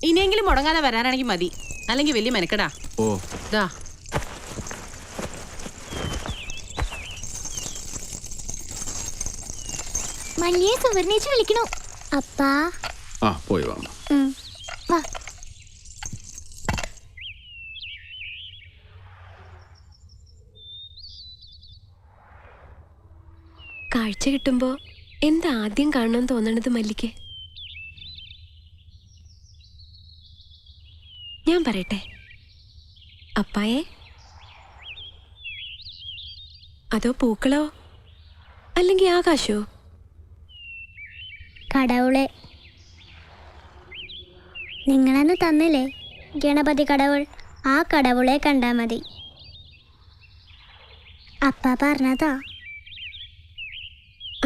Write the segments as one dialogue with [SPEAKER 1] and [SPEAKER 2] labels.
[SPEAKER 1] ഇനിയെങ്കിലും മുടങ്ങാതെ വരാനാണെങ്കിൽ മതി, അല്ലെങ്കിൽ വലിയ മെനക്കെടാ.
[SPEAKER 2] ഓ
[SPEAKER 1] ദാ
[SPEAKER 3] മല്ലിയെ സുവർണേച്ച് വിളിക്കണു. അപ്പാ
[SPEAKER 2] ആ പോയി വാ.
[SPEAKER 3] വാ.
[SPEAKER 4] കാഴ്ച കിട്ടുമ്പോ എന്താ ആദ്യം കാണണം തോന്നണത് മല്ലിക്ക്? ഞാൻ പറയട്ടെ, അപ്പായെ അതോ പൂക്കളോ അല്ലെങ്കിൽ ആകാശോ?
[SPEAKER 3] കടവുളെ നിങ്ങളന്ന് തന്നില്ലേ ഗണപതി കടവുൾ, ആ കടവുളെ കണ്ടാ മതി. അപ്പ പറഞ്ഞതാ.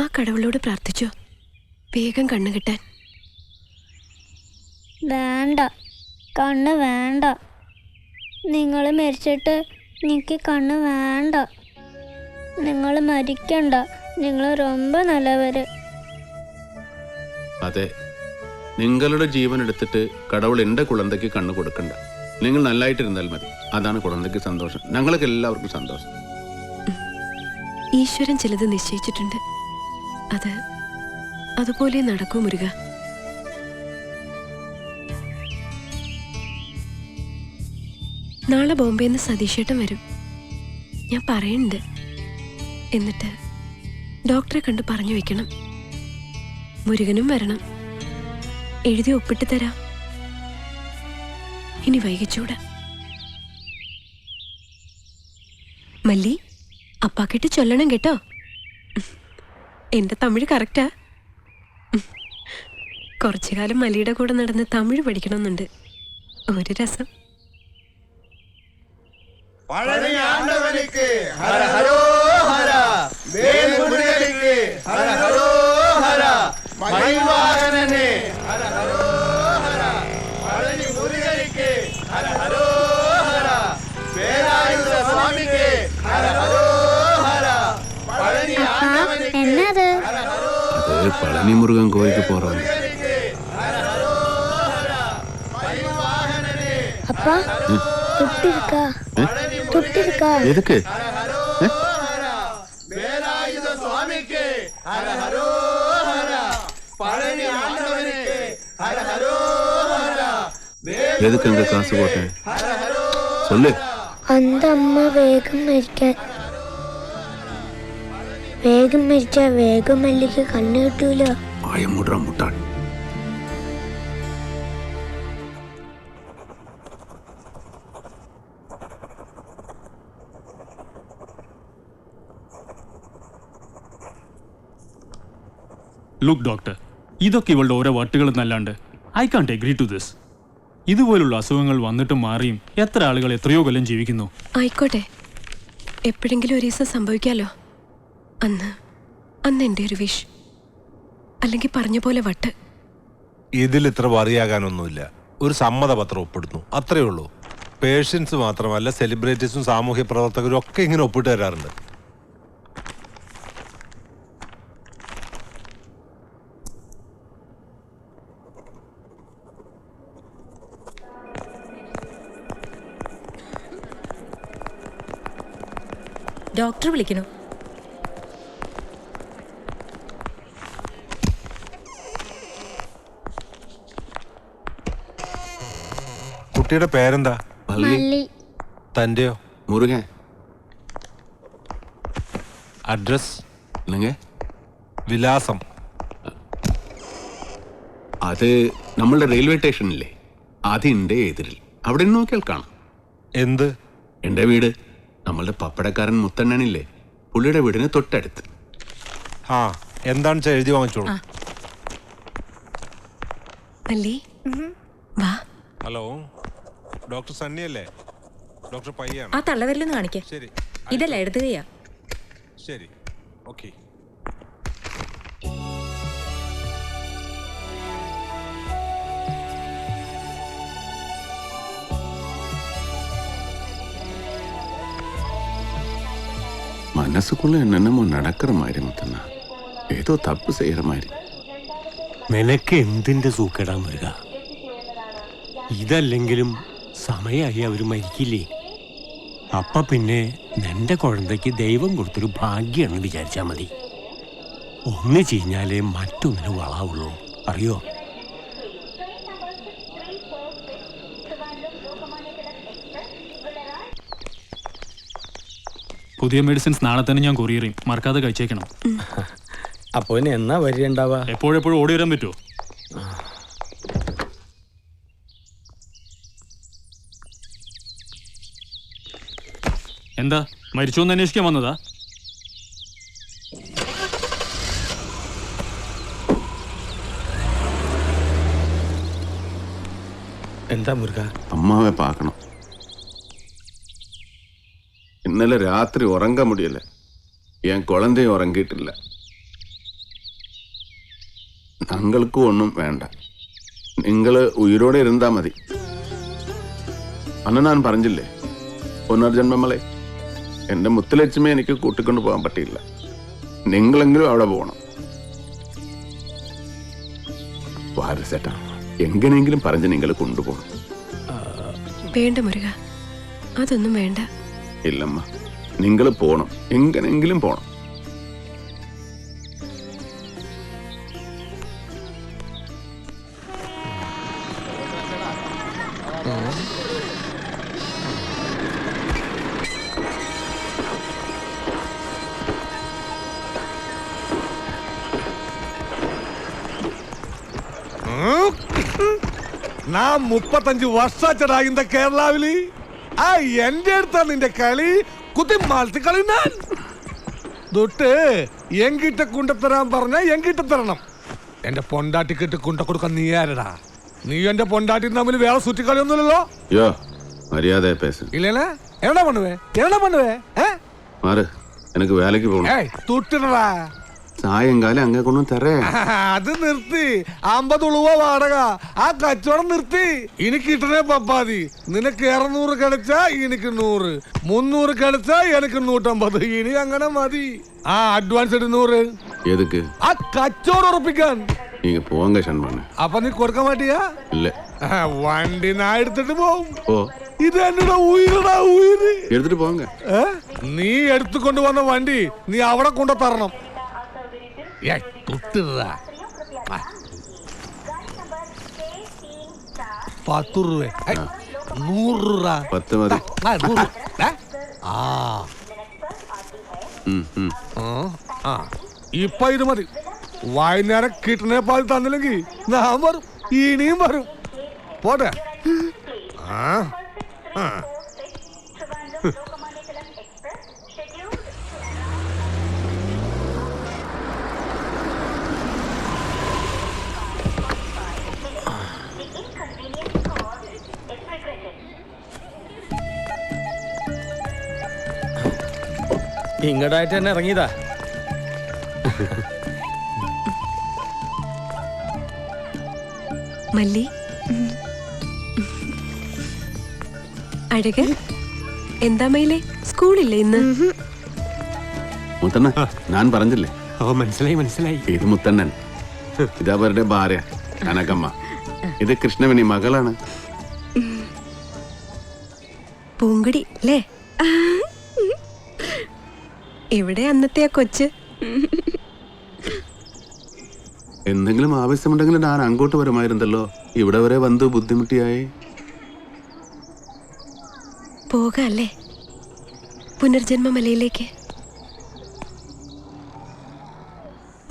[SPEAKER 4] ആ കടവുളോട് പ്രാർത്ഥിച്ചോ വേഗം കണ്ണു കിട്ടാൻ?
[SPEAKER 3] വേണ്ട, കണ്ണ് വേണ്ട. നിങ്ങൾ മരിച്ചിട്ട് എനിക്ക് കണ്ണ് വേണ്ട. നിങ്ങൾ മരിക്കണ്ട, നിങ്ങൾ ரொம்ப നല്ലവര്.
[SPEAKER 2] അതെ, നിങ്ങളുടെ ജീവൻ എടുത്തിട്ട് കടവുൾ എൻ്റെ കുളന്തയ്ക്ക് കണ്ണു കൊടുക്കണ്ട. നിങ്ങൾ നല്ലായിട്ടിരുന്നാൽ മതി, അതാണ് കുളന്തയ്ക്ക് സന്തോഷം, ഞങ്ങൾക്ക് എല്ലാവർക്കും സന്തോഷം.
[SPEAKER 4] ഈശ്വരൻ ചിലത് നിശ്ചയിച്ചിട്ടുണ്ട്, അത് അതുപോലെ നടക്കൂ മുരുക. നാളെ ബോംബെന്ന് സതീഷേട്ടൻ വരും, ഞാൻ പറയുന്നുണ്ട്. എന്നിട്ട് ഡോക്ടറെ കണ്ട് പറഞ്ഞു വെക്കണം. മുരുകനും വരണം, എഴുതി ഒപ്പിട്ട് തരാം. ഇനി വൈകിച്ചൂടാ. മല്ലി, അപ്പാക്കിട്ട് ചൊല്ലണം കേട്ടോ. എന്റെ തമിഴ് കറക്റ്റാ. കുറച്ചു കാലം മല്ലിയുടെ കൂടെ നടന്ന് തമിഴ് പഠിക്കണമെന്നുണ്ട്, ഒരു രസം.
[SPEAKER 3] എന്നത്
[SPEAKER 2] അത് പളനി മുരുകൻ കോയിക്ക് പോറാണ്.
[SPEAKER 3] அப்பா துட்டு இருக்கா? துட்டு இருக்கா?
[SPEAKER 2] எதுக்கு? எதுக்கு அங்க காசு போட்டேன் சொல்லு.
[SPEAKER 3] அந்த அம்மா வேகம் மരിച്ചാ വേഗം മല്ലിക്ക് കണ്ണ് കിട്ടൂല.
[SPEAKER 2] ആയമുട്രാ മുട്ടാൻ.
[SPEAKER 5] ലുക്ക് ഡോക്ടർ, ഇതൊക്കെ ഇവളുടെ ഓരോ വാട്ടുകൾ എന്നല്ലാണ്ട് I can't agree to this. ഇതുപോലുള്ള അസുഖങ്ങൾ വന്നിട്ടും മാറിയും എത്ര ആളുകൾ എത്രയോ കൊല്ലം ജീവിക്കുന്നു.
[SPEAKER 4] ആയിക്കോട്ടെ, എപ്പോഴെങ്കിലും ഒരു ദിവസം സംഭവിക്കാലോ. അന്ന് എൻ്റെ ഒരു വിഷ്, അല്ലെങ്കിൽ പറഞ്ഞ പോലെ വട്ട്.
[SPEAKER 6] ഇതിൽ ഇത്ര വറിയാകാനൊന്നുമില്ല. ഒരു സമ്മതപത്രം ഒപ്പിടുന്നു, അത്രയേ ഉള്ളൂ. പേഷ്യൻസ് മാത്രമല്ല, സെലിബ്രിറ്റീസും സാമൂഹ്യ പ്രവർത്തകരും ഒക്കെ ഇങ്ങനെ ഒപ്പിട്ട് തരാറുണ്ട്.
[SPEAKER 7] ഡോക്ടർ വിളിക്കണു.
[SPEAKER 6] കുട്ടിയുടെ പേരെന്താ?
[SPEAKER 3] മല്ലി.
[SPEAKER 6] തന്റെയോ?
[SPEAKER 2] മുരുകൻ.
[SPEAKER 6] അഡ്രസ്?
[SPEAKER 2] വിലാസം അത് നമ്മളുടെ റെയിൽവേ സ്റ്റേഷനില്ലേ, അതിൻ്റെ എതിരിൽ. അവിടെ നിന്ന് നോക്കിയാൽ കാണാം.
[SPEAKER 6] എന്ത്?
[SPEAKER 2] എൻ്റെ വീട്. നമ്മളുടെ പപ്പടക്കാരൻ മുത്തണ്ണനില്ലേ, പുള്ളിയുടെ വീടിന് തൊട്ടടുത്ത്.
[SPEAKER 6] ആ, എന്താണെന്ന് എഴുതി വാങ്ങിച്ചോളൂ.
[SPEAKER 4] മല്ലി വാ.
[SPEAKER 6] ഹലോ, ഡോക്ടർ സണ്ണി അല്ലേ? ഡോക്ടർ പയ്യാണ്.
[SPEAKER 7] ആ തള്ളവരിലൊന്ന് കാണിക്കാം.
[SPEAKER 6] ശരി,
[SPEAKER 7] ഇതല്ല എടുത്തു കയ്യാ.
[SPEAKER 6] ശരി, ഓക്കെ.
[SPEAKER 2] மனசுக்குள்ள என்னென்னமோ நடக்கிற மாதிரி முத்தண்ணா, ஏதோ தப்பு செய்யற மாதிரி.
[SPEAKER 8] നിനക്ക് എന്തിന്റെ സൂക്കേടാ മുരുക? ഇതല്ലെങ്കിലും സമയമായി അവർ മരിക്കില്ലേ? അപ്പ പിന്നെ നിന്റെ കുഴന്തയ്ക്ക് ദൈവം കൊടുത്തൊരു ഭാഗ്യമാണെന്ന് വിചാരിച്ചാൽ മതി. ഒന്ന് ചീഞ്ഞാലേ മറ്റൊന്നിന് വളാവുള്ളൂ, അറിയോ?
[SPEAKER 5] പുതിയ മെഡിസിൻസ് നാളെ തന്നെ ഞാൻ കൊറിയർ ചെയ്യും, മറക്കാതെ കഴിച്ചേക്കണം.
[SPEAKER 9] അപ്പൊ ഇനി എന്നാ വരികയുണ്ടാവുക?
[SPEAKER 5] എപ്പോഴെപ്പോഴും ഓടി വരാൻ പറ്റുമോ? എന്താ മരിച്ചോന്ന് അന്വേഷിക്കാൻ വന്നതാ?
[SPEAKER 9] എന്താ മുരുക?
[SPEAKER 2] അമ്മാവെ പാക്കണം. ഇന്നലെ രാത്രി ഉറങ്ങാൻ മുടിയല്ല, ഞാൻ കുഴന്തയും ഉറങ്ങിയിട്ടില്ല. ഞങ്ങൾക്കും ഒന്നും വേണ്ട, നിങ്ങള് ഉയരോടെ ഇരുന്നാ മതി. അന്ന് ഞാൻ പറഞ്ഞില്ലേ, പുനർജന്മമളെ എൻ്റെ മുത്തലക്ഷ്മിയെ എനിക്ക് കൂട്ടിക്കൊണ്ട് പോകാൻ പറ്റിയില്ല. നിങ്ങളെങ്കിലും അവിടെ പോകണം. വാരസേട്ടാ, എങ്ങനെയെങ്കിലും പറഞ്ഞ് നിങ്ങൾ കൊണ്ടുപോകണം.
[SPEAKER 4] വേണ്ട മുരുക, അതൊന്നും വേണ്ട.
[SPEAKER 2] ഇല്ലമ്മ, നിങ്ങൾ പോണം, എങ്ങനെയെങ്കിലും പോണം.
[SPEAKER 6] ഞാൻ 35 വർഷാച്ചടാ இந்த കേരളാവില്. ആ എന്റെ അടുത്താ നിന്റെ കളി, കുത്തി മാറ്റി കളി. ഞാൻ തൊട്ട് എങ്കിட்ட കൊണ്ടുതരാൻ പറഞ്ഞ എങ്കിட்ட തരണം. എന്റെ പൊണ്ടാട്ടിക്കിട്ട് കൊണ്ട കൊടുക്കാൻ നീ ആരടാ? നീ എന്റെ പൊണ്ടാട്ടി തമ്മിൽ വേറെ സുറ്റിക്കളിയൊന്നുമില്ലല്ലോ.
[SPEAKER 2] യോ മര്യാദ പേസ
[SPEAKER 6] ഇല്ലേ? എവിടെ പണുവേ? എവിടെ പണുവേ?
[SPEAKER 2] മാറ്, എനിക്ക് വേലക്ക് പോകണം.
[SPEAKER 6] തൊട്ടിടടാ.
[SPEAKER 2] സായങ്കാലം അങ്ങേ കൊണ്ടും തരേ.
[SPEAKER 6] അത് നിർത്തി. 50 ഉളുവ വാടക. ആ കച്ചവടം നിർത്തി. എനിക്ക് കിട്ടണേ പപ്പാതി. നിനക്ക് 200 കളിച്ചാ എനിക്ക് 100, 300 കളിച്ചാ എനിക്ക് 150. ഇനി അങ്ങനെ മതി. ആ അഡ്വാൻസ് എടുത്ത് 100.
[SPEAKER 2] എതുക്ക്?
[SPEAKER 6] ആ കച്ചവടം ഉറപ്പിക്കാൻ.
[SPEAKER 2] നീங்க പോങ്ക ഷൺമണ.
[SPEAKER 6] അപ്പൊ നീ കൊടുക്കാൻ മാട്ടിയാ?
[SPEAKER 2] ഇല്ല.
[SPEAKER 6] വണ്ടി ഞാൻ എടുത്തിട്ട് പോവും.
[SPEAKER 2] ഓ,
[SPEAKER 6] ഇത് എന്നടാ ഉയരടാ ഉയര്.
[SPEAKER 2] എടുത്തിട്ട് പോങ്ക.
[SPEAKER 6] നീ എടുത്തുകൊണ്ട് വന്ന വണ്ടി നീ അവിടെ കൊണ്ടു തരണം. തൊട്ടിടാ. 10 രൂപ, 100 രൂപ.
[SPEAKER 2] 10 മതി.
[SPEAKER 6] ഇപ്പൊ ഇത് മതി. വൈകുന്നേരം കിട്ടണേ പാൽ തന്നില്ലെങ്കിൽ ഞാൻ വരും, ഇനിയും വരും. പോട്ടെ.
[SPEAKER 9] ഇങ്ങടായിട്ട് തന്നെ ഇറങ്ങിയതാ.
[SPEAKER 4] മല്ലി, അഴക എന്താ മയിലേ, സ്കൂളില്ലേ ഇന്ന്?
[SPEAKER 2] മുത്തണ്ണ, ഞാൻ പറഞ്ഞില്ലേ?
[SPEAKER 8] ഓ, മനസ്സിലായി മനസ്സിലായി.
[SPEAKER 2] ഇത് മുത്തണ്ണൻ, ഇത് അവരുടെ ഭാര്യ കനകമ്മ, ഇത് കൃഷ്ണവേണി മകളാണ്.
[SPEAKER 4] പൂങ്കുടി അല്ലേ? ഇവിടെ അന്നത്തെ ആ കൊച്ച്.
[SPEAKER 2] എന്തെങ്കിലും ആവശ്യമുണ്ടെങ്കിൽ ഞാൻ അങ്ങോട്ട് വരുമായിരുന്നല്ലോ, ഇവിടെ വരെ വന്ന് ബുദ്ധിമുട്ടിയായി.
[SPEAKER 4] പോകല്ലേ പുനർജന്മമലയിലേക്ക്?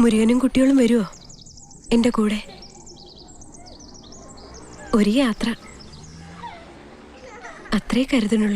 [SPEAKER 4] മുരുകനും കുട്ടികളും വരുമോ എൻ്റെ കൂടെ? ഒരു യാത്ര, അത്രേ കരുതണുള്ളൂ.